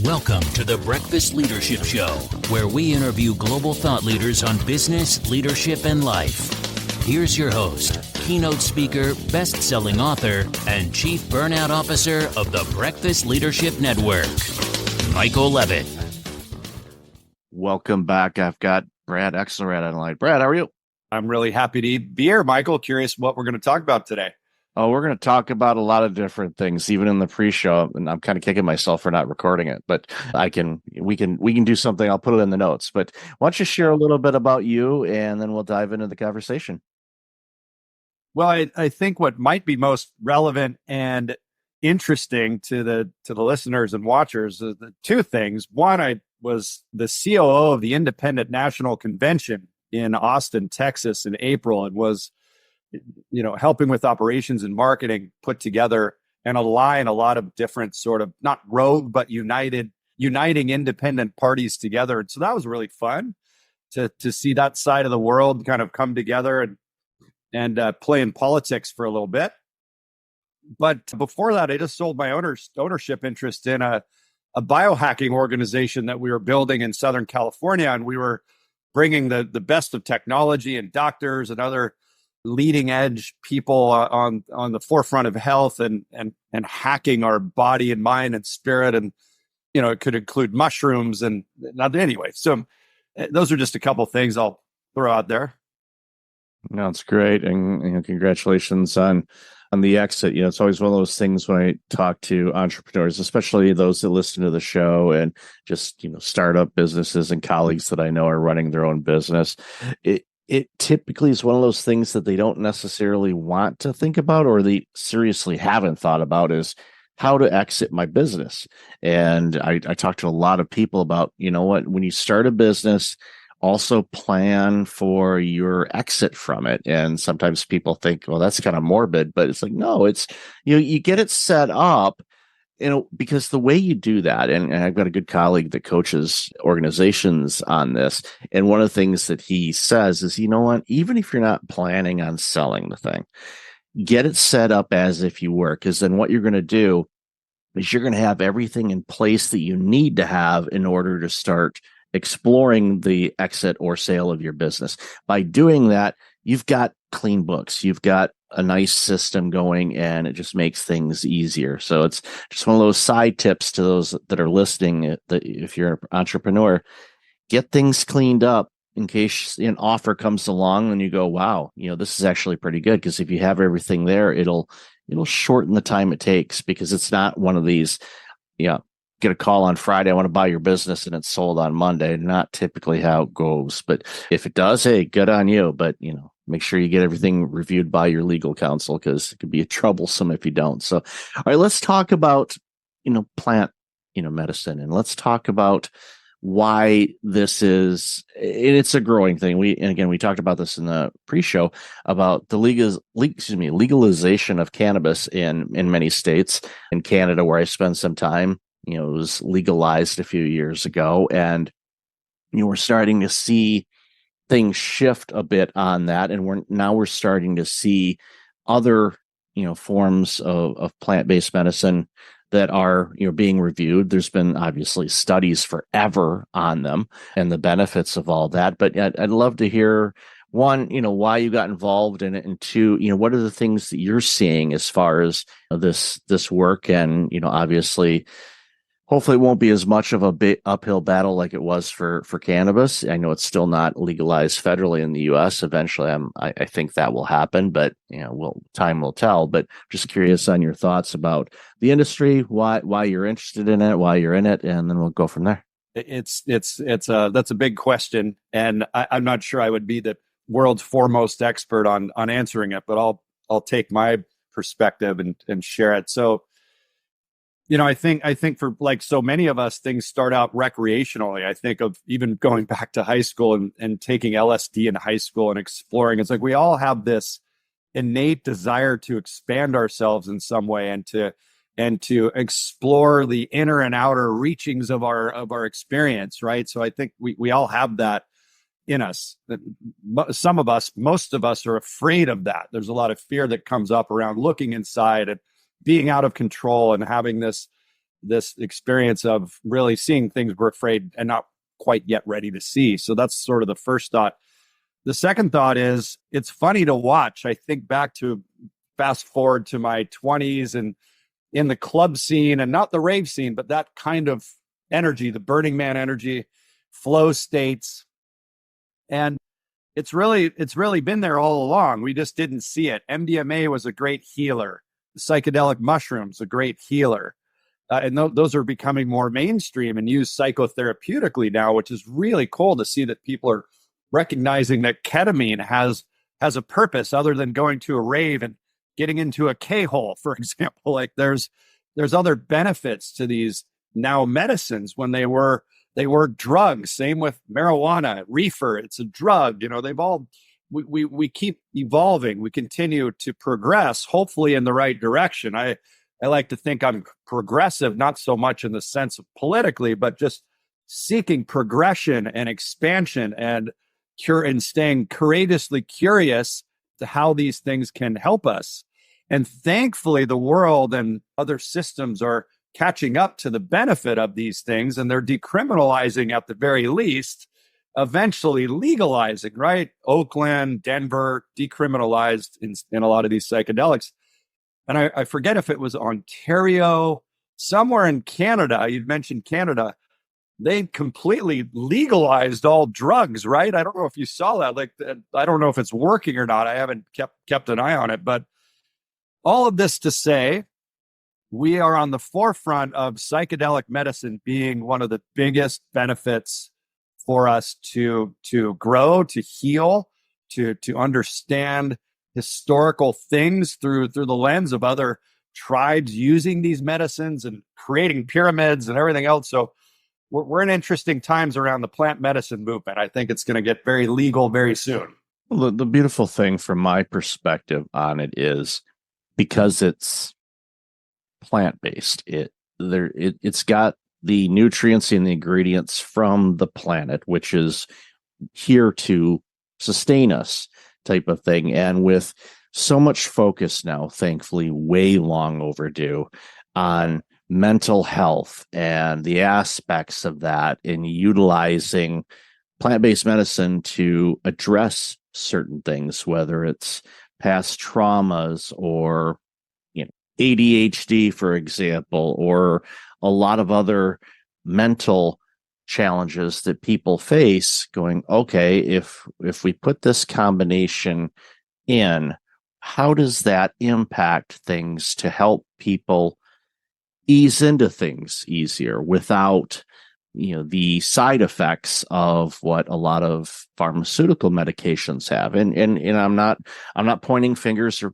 Welcome to the Breakfast Leadership Show, where we interview global thought leaders on business, leadership, and life. Here's your host, keynote speaker, best-selling author, and chief burnout officer of the Breakfast Leadership Network, Michael Levitt. Welcome back. I've got Brad Axelrad on the line. Brad, how are you? I'm really happy to be here, Michael. Curious what we're going to talk about today. Oh, we're going to talk about a lot of different things, even in the pre-show. And I'm kind of kicking myself for not recording it, but we can do something. I'll put it in the notes. But why don't you share a little bit about you, and then we'll dive into the conversation. Well, I think what might be most relevant and interesting to the listeners and watchers is the two things. One, I was the COO of the Independent National Convention in Austin, Texas, in April, and was helping with operations and marketing, put together and align a lot of different sort of not rogue, but uniting independent parties together. And so that was really fun to see that side of the world kind of come together and play in politics for a little bit. But before that, I just sold my ownership interest in a biohacking organization that we were building in Southern California. And we were bringing the best of technology and doctors and other leading edge people on the forefront of health and hacking our body and mind and spirit. And, it could include mushrooms and not anyway. So those are just a couple of things I'll throw out there. No, it's great. And congratulations on the exit. It's always one of those things when I talk to entrepreneurs, especially those that listen to the show and just, startup businesses and colleagues that I know are running their own business. It typically is one of those things that they don't necessarily want to think about, or they seriously haven't thought about, is how to exit my business. And I talk to a lot of people about, when you start a business, also plan for your exit from it. And sometimes people think, well, that's kind of morbid, but it's like, no, it's, you get it set up. Because the way you do that, and I've got a good colleague that coaches organizations on this, and one of the things that he says is, even if you're not planning on selling the thing, get it set up as if you were, because then what you're going to do is you're going to have everything in place that you need to have in order to start exploring the exit or sale of your business. By doing that, you've got clean books, you've got a nice system going, and it just makes things easier. So it's just one of those side tips to those that are listening. That if you're an entrepreneur, get things cleaned up in case an offer comes along and you go, wow, this is actually pretty good. Because if you have everything there, it'll shorten the time it takes, because it's not one of these, get a call on Friday, I want to buy your business, and it's sold on Monday. Not typically how it goes. But if it does, hey, good on you. But, make sure you get everything reviewed by your legal counsel, because it could be troublesome if you don't. So, all right, let's talk about, plant, medicine. And let's talk about why this is, it's a growing thing. We talked about this in the pre-show about the legalization of cannabis in many states. In Canada, where I spent some time, it was legalized a few years ago, and we're starting to see things shift a bit on that, and we're starting to see other forms of plant-based medicine that are being reviewed. There's been obviously studies forever on them and the benefits of all that, but I'd love to hear, one, why you got involved in it, and two, what are the things that you're seeing as far as this work, and obviously, hopefully it won't be as much of a big uphill battle like it was for cannabis. I know it's still not legalized federally in the U.S. Eventually, I think that will happen, but time will tell. But just curious on your thoughts about the industry, why you're interested in it, why you're in it, and then we'll go from there. That's a big question, and I'm not sure I would be the world's foremost expert on answering it, but I'll take my perspective and share it. So, I think for like so many of us, things start out recreationally. I think of even going back to high school and taking LSD in high school and exploring. It's like we all have this innate desire to expand ourselves in some way and to explore the inner and outer reachings of our experience, right? So I think we all have that in us. Some of us, most of us, are afraid of that. There's a lot of fear that comes up around looking inside and being out of control and having this this experience of really seeing things we're afraid and not quite yet ready to see. So that's sort of the first thought. The second thought is, it's funny to watch. I think back to fast forward to my 20s and in the club scene, and not the rave scene, but that kind of energy, the Burning Man energy, flow states. And it's really been there all along. We just didn't see it. MDMA was a great healer. Psychedelic mushrooms, a great healer. And those are becoming more mainstream and used psychotherapeutically now, which is really cool to see that people are recognizing that ketamine has a purpose other than going to a rave and getting into a K-hole, for example. Like there's other benefits to these now medicines when they were drugs. Same with marijuana, reefer. It's a drug. We keep evolving. We continue to progress, hopefully in the right direction. I like to think I'm progressive, not so much in the sense of politically, but just seeking progression and expansion and staying courageously curious to how these things can help us. And thankfully, the world and other systems are catching up to the benefit of these things, and they're decriminalizing at the very least, eventually legalizing, right? Oakland, Denver, decriminalized in a lot of these psychedelics. And I forget if it was Ontario, somewhere in Canada, you'd mentioned Canada, they completely legalized all drugs, right? I don't know if you saw that. Like, I don't know if it's working or not. I haven't kept an eye on it. But all of this to say, we are on the forefront of psychedelic medicine being one of the biggest benefits for us to grow, to heal, to understand historical things through the lens of other tribes using these medicines and creating pyramids and everything else. So we're in interesting times around the plant medicine movement. I think it's going to get very legal very soon. Well, the beautiful thing from my perspective on it is, because it's plant-based, it's got the nutrients and the ingredients from the planet, which is here to sustain us, type of thing. And with so much focus now, thankfully way long overdue, on mental health and the aspects of that, in utilizing plant-based medicine to address certain things, whether it's past traumas or ADHD, for example, or a lot of other mental challenges that people face, going, okay, if we put this combination in, how does that impact things to help people ease into things easier without the side effects of what a lot of pharmaceutical medications have? And I'm not pointing fingers or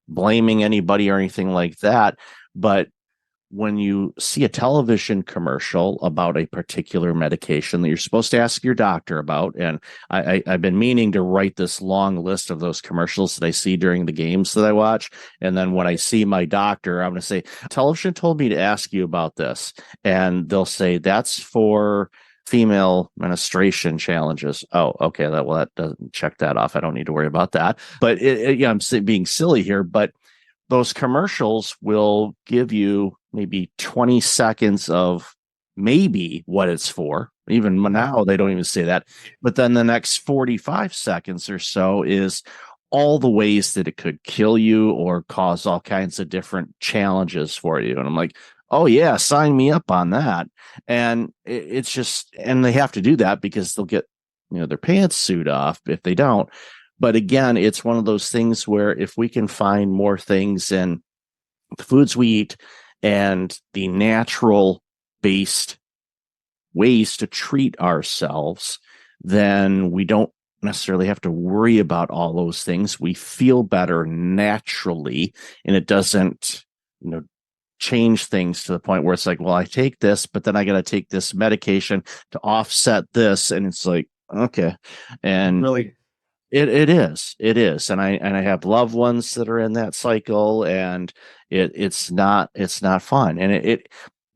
blaming anybody or anything like that, but when you see a television commercial about a particular medication that you're supposed to ask your doctor about, and I've been meaning to write this long list of those commercials that I see during the games that I watch, and then when I see my doctor, I'm going to say, television told me to ask you about this, and they'll say, that's for female menstruation challenges. Oh, okay, that doesn't check that off. I don't need to worry about that. But I'm being silly here, but those commercials will give you maybe 20 seconds of maybe what it's for. Even now, they don't even say that. But then the next 45 seconds or so is all the ways that it could kill you or cause all kinds of different challenges for you. And I'm like, oh yeah, sign me up on that. And it's just, and they have to do that because they'll get, their pants suit off if they don't. But again, it's one of those things where if we can find more things in the foods we eat and the natural based ways to treat ourselves, then we don't necessarily have to worry about all those things. We feel better naturally, and it doesn't, change things to the point where it's like, well, I take this, but then I got to take this medication to offset this. And it's like, okay. And really, It is. And I have loved ones that are in that cycle, and it's not fun. And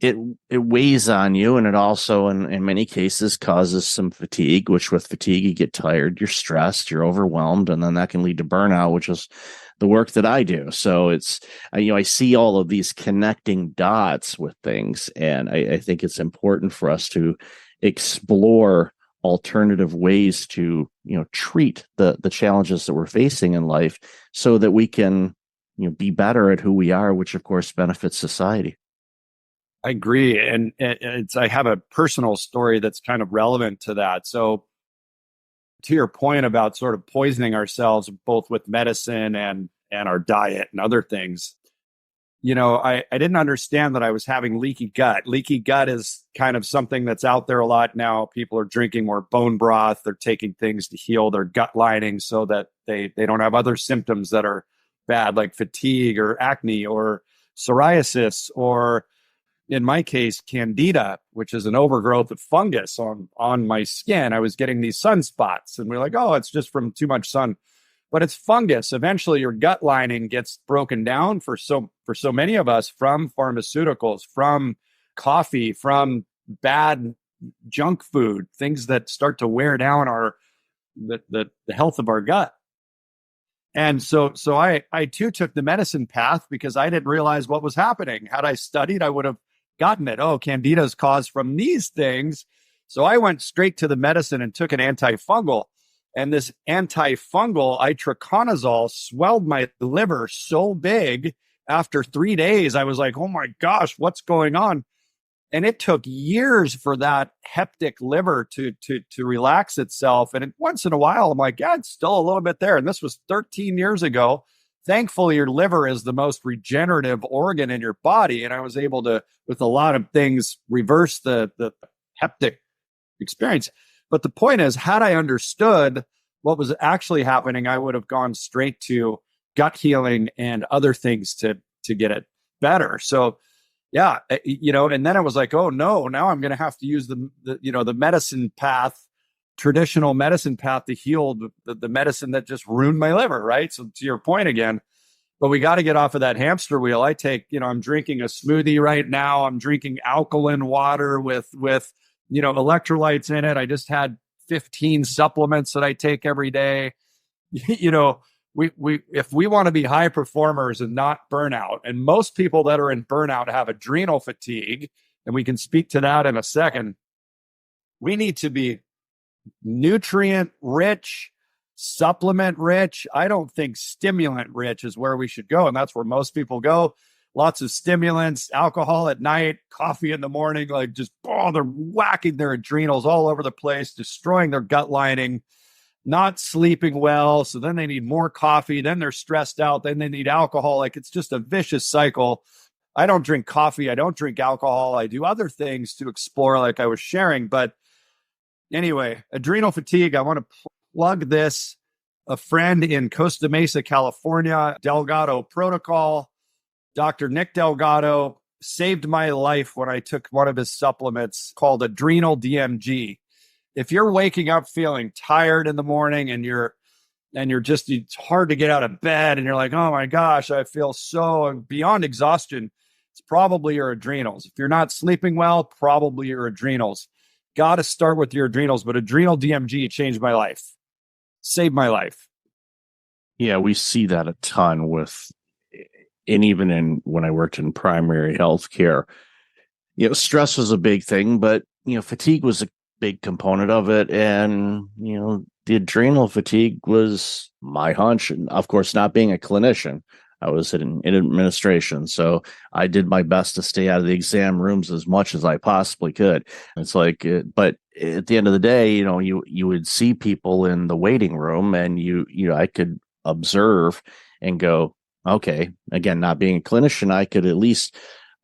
it weighs on you, and it also in many cases causes some fatigue, which with fatigue you get tired, you're stressed, you're overwhelmed, and then that can lead to burnout, which is the work that I do. So it's, I see all of these connecting dots with things. And I think it's important for us to explore alternative ways to, treat the challenges that we're facing in life so that we can, be better at who we are, which of course benefits society. I agree. And I have a personal story that's kind of relevant to that. So to your point about sort of poisoning ourselves, both with medicine and our diet and other things, I didn't understand that I was having leaky gut. Leaky gut is kind of something that's out there a lot now. People are drinking more bone broth. They're taking things to heal their gut lining so that they don't have other symptoms that are bad, like fatigue or acne or psoriasis, or in my case, candida, which is an overgrowth of fungus on my skin. I was getting these sunspots, and we're like, oh, it's just from too much sun. But it's fungus. Eventually, your gut lining gets broken down for so many of us from pharmaceuticals, from coffee, from bad junk food, things that start to wear down the health of our gut. And so I too took the medicine path because I didn't realize what was happening. Had I studied, I would have gotten it. Oh, candida is caused from these things. So I went straight to the medicine and took an antifungal. And this antifungal itraconazole swelled my liver so big. After 3 days, I was like, oh my gosh, what's going on? And it took years for that heptic liver to relax itself. And once in a while, I'm like, yeah, it's still a little bit there. And this was 13 years ago. Thankfully, your liver is the most regenerative organ in your body. And I was able to, with a lot of things, reverse the heptic experience. But the point is, had I understood what was actually happening, I would have gone straight to gut healing and other things to get it better. So, yeah, and then I was like, oh no, now I'm going to have to use the medicine path, traditional medicine path to heal the medicine that just ruined my liver, right? So to your point again, but we got to get off of that hamster wheel. I take, I'm drinking a smoothie right now. I'm drinking alkaline water with electrolytes in it. I just had 15 supplements that I take every day. We if we want to be high performers and not burnout, and most people that are in burnout have adrenal fatigue, and we can speak to that in a second, we need to be nutrient rich, supplement rich. I don't think stimulant rich is where we should go. And that's where most people go. Lots of stimulants, alcohol at night, coffee in the morning, they're whacking their adrenals all over the place, destroying their gut lining, not sleeping well. So then they need more coffee. Then they're stressed out. Then they need alcohol. It's just a vicious cycle. I don't drink coffee. I don't drink alcohol. I do other things to explore, like I was sharing. But anyway, adrenal fatigue, I want to plug this. A friend in Costa Mesa, California, Delgado Protocol, Dr. Nick Delgado, saved my life when I took one of his supplements called Adrenal DMG. If you're waking up feeling tired in the morning and it's hard to get out of bed and you're like, oh my gosh, I feel so beyond exhaustion, it's probably your adrenals. If you're not sleeping well, probably your adrenals. Got to start with your adrenals, but Adrenal DMG changed my life, saved my life. Yeah, we see that a ton and even when I worked in primary health care, stress was a big thing, but, fatigue was a big component of it. And, the adrenal fatigue was my hunch. And of course, not being a clinician, I was in administration. So I did my best to stay out of the exam rooms as much as I possibly could. It's like, but at the end of the day, you would see people in the waiting room and I could observe and go, okay, again, not being a clinician, I could at least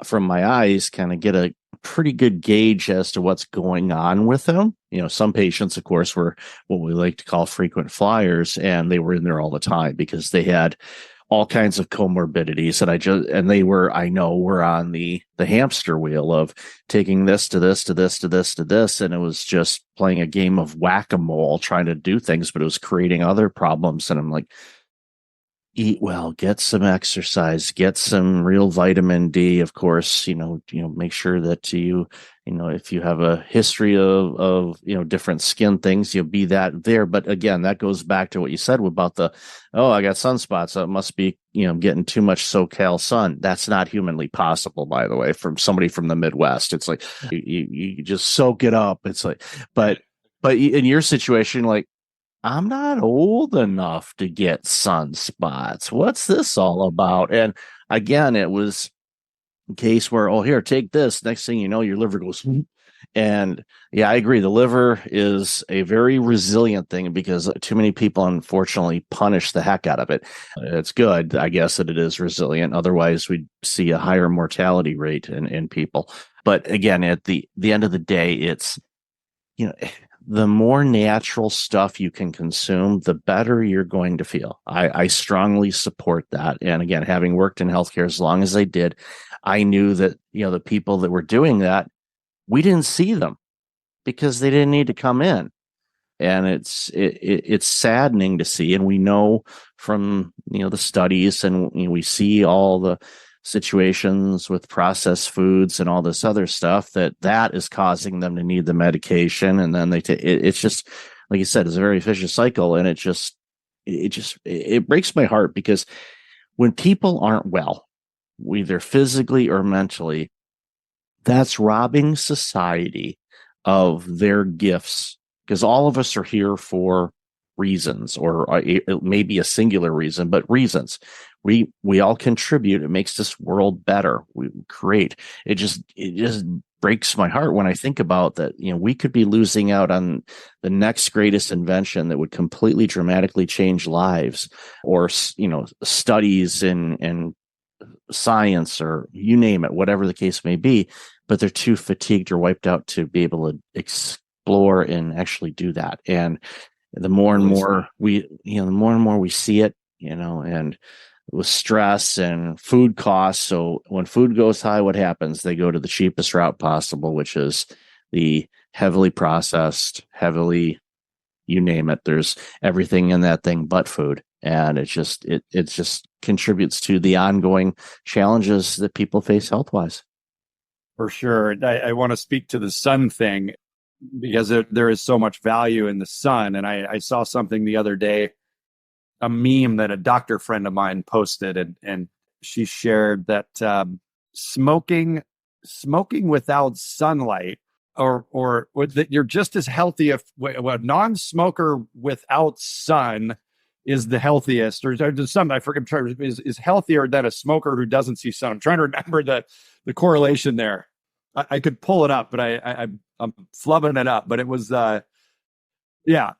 from my eyes kind of get a pretty good gauge as to what's going on with them. Some patients, of course, were what we like to call frequent flyers, and they were in there all the time because they had all kinds of comorbidities. And they were on the hamster wheel of taking this to this, to this, to this, to this. And it was just playing a game of whack-a-mole, trying to do things, but it was creating other problems. And I'm like, eat well, get some exercise, get some real vitamin D, of course, make sure that if you have a history of different skin things, you'll be that there. But again, that goes back to what you said about I got sunspots. So it must be, getting too much SoCal sun. That's not humanly possible, by the way, from somebody from the Midwest. It's like, you just soak it up. It's like, but in your situation, like, I'm not old enough to get sunspots. What's this all about? And again, it was a case where, here, take this. Next thing you know, your liver goes. And yeah, I agree. The liver is a very resilient thing because too many people, unfortunately, punish the heck out of it. It's good, I guess, that it is resilient. Otherwise, we'd see a higher mortality rate in people. But again, at the end of the day, it's, the more natural stuff you can consume, the better you're going to feel. I strongly support that. And again, having worked in healthcare as long as I did, I knew that, the people that were doing that, we didn't see them because they didn't need to come in. And it's saddening to see. And we know from, the studies, and we see all the situations with processed foods and all this other stuff that is causing them to need the medication. And then it's just, like you said, it's a very vicious cycle. And it breaks my heart because when people aren't well, either physically or mentally, that's robbing society of their gifts, because all of us are here for reasons, or it may be a singular reason, but reasons. We all contribute. It makes this world better. We create. It just breaks my heart when I think about that. We could be losing out on the next greatest invention that would completely dramatically change lives, or studies in science, or you name it, whatever the case may be. But they're too fatigued or wiped out to be able to explore and actually do that. And the more and more we see it, and with stress and food costs. So when food goes high, what happens? They go to the cheapest route possible, which is the heavily processed, you name it. There's everything in that thing but food. And it just contributes to the ongoing challenges that people face health-wise. For sure. I want to speak to the sun thing because there is so much value in the sun. And I saw something the other day, a meme that a doctor friend of mine posted, and she shared that smoking without sunlight, or that you're just as healthy if a non-smoker without sun is the healthiest, or some, I forget, is healthier than a smoker who doesn't see sun. I'm trying to remember the correlation there. I could pull it up, but I'm flubbing it up. But it was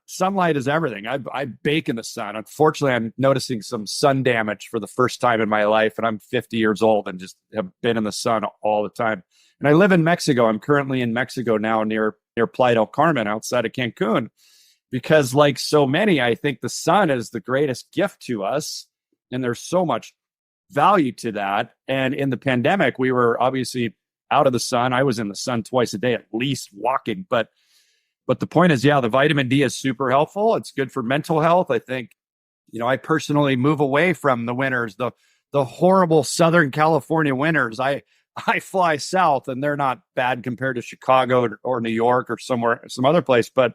sunlight is everything. I bake in the sun. Unfortunately, I'm noticing some sun damage for the first time in my life, and I'm 50 years old and just have been in the sun all the time. And I live in Mexico. I'm currently in Mexico now, near Playa del Carmen, outside of Cancun, because like so many, I think the sun is the greatest gift to us, and there's so much value to that. And in the pandemic, we were obviously out of the sun. I was in the sun twice a day, at least, walking, but the point is, the vitamin D is super helpful. It's good for mental health. I think, I personally move away from the winters, the horrible Southern California winters. I fly south, and they're not bad compared to Chicago or New York or some other place, but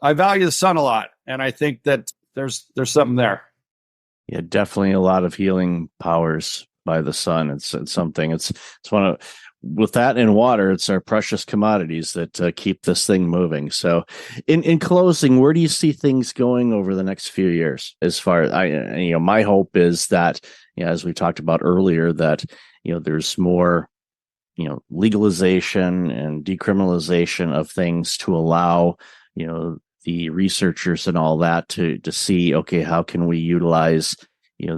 I value the sun a lot. And I think that there's something there. Yeah, definitely a lot of healing powers by the sun. It's something, it's one of, with that and water, it's our precious commodities that keep this thing moving. So in closing, where do you see things going over the next few years? As far as my hope is that, as we talked about earlier, that, there's more, legalization and decriminalization of things to allow, the researchers and all that to see, okay, how can we utilize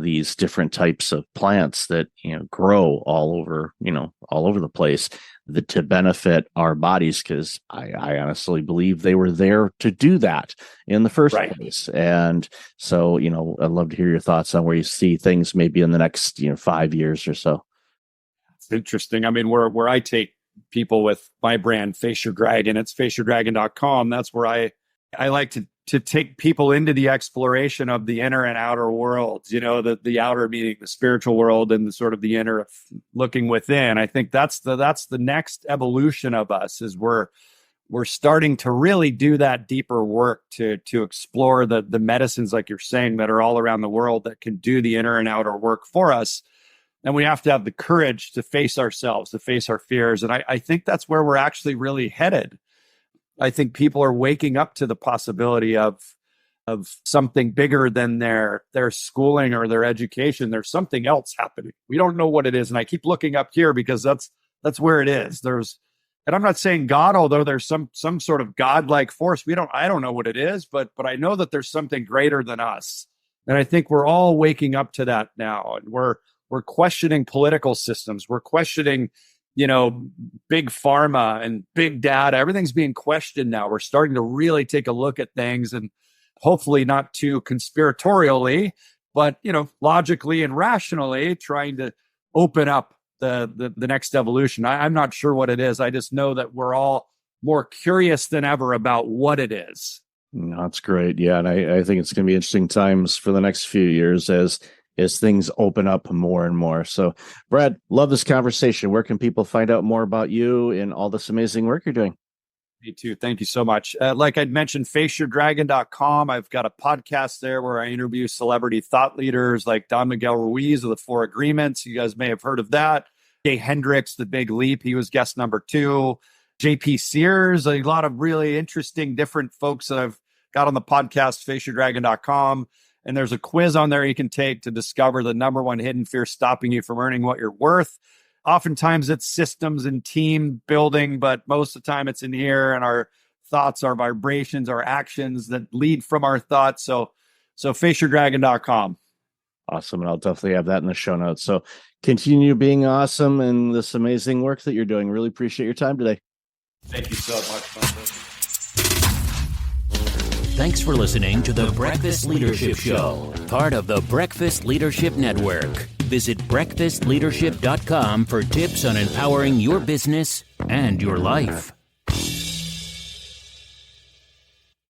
these different types of plants that grow all over the place, that to benefit our bodies, because I honestly believe they were there to do that in the first place. And so I'd love to hear your thoughts on where you see things maybe in the next 5 years or so. It's interesting. I mean, where I take people with my brand, Face Your Dragon, it's faceyourdragon.com. That's where I like to to take people into the exploration of the inner and outer worlds, the outer meaning the spiritual world and the sort of the inner looking within. I think that's the next evolution of us, is we're starting to really do that deeper work to explore the medicines, like you're saying, that are all around the world that can do the inner and outer work for us. And we have to have the courage to face ourselves, to face our fears. And I think that's where we're actually really headed. I think people are waking up to the possibility of something bigger than their schooling or their education. There's something else happening. We don't know what it is. And I keep looking up here because that's where it is. And I'm not saying God, although there's some sort of God-like force. I don't know what it is, but I know that there's something greater than us. And I think we're all waking up to that now. And we're questioning political systems. We're questioning big pharma and big data. Everything's being questioned now. We're starting to really take a look at things, and hopefully not too conspiratorially, but logically and rationally trying to open up the next evolution. I'm not sure what it is. I just know that we're all more curious than ever about what it is. No, that's great. Yeah. And I think it's going to be interesting times for the next few years as things open up more and more. So, Brad, love this conversation. Where can people find out more about you and all this amazing work you're doing? Me too. Thank you so much. Like I'd mentioned, faceyourdragon.com. I've got a podcast there where I interview celebrity thought leaders like Don Miguel Ruiz of the 4 Agreements. You guys may have heard of that. Hendricks, The Big Leap. He was guest number 2. JP Sears, a lot of really interesting different folks that I've got on the podcast, faceyourdragon.com. And there's a quiz on there you can take to discover the number 1 hidden fear stopping you from earning what you're worth. Oftentimes it's systems and team building, but most of the time it's in here, and our thoughts, our vibrations, our actions that lead from our thoughts. So faceyourdragon.com. Awesome. And I'll definitely have that in the show notes. So continue being awesome and this amazing work that you're doing. Really appreciate your time today. Thank you so much. Thanks for listening to the Breakfast Leadership Show, part of the Breakfast Leadership Network. Visit breakfastleadership.com for tips on empowering your business and your life.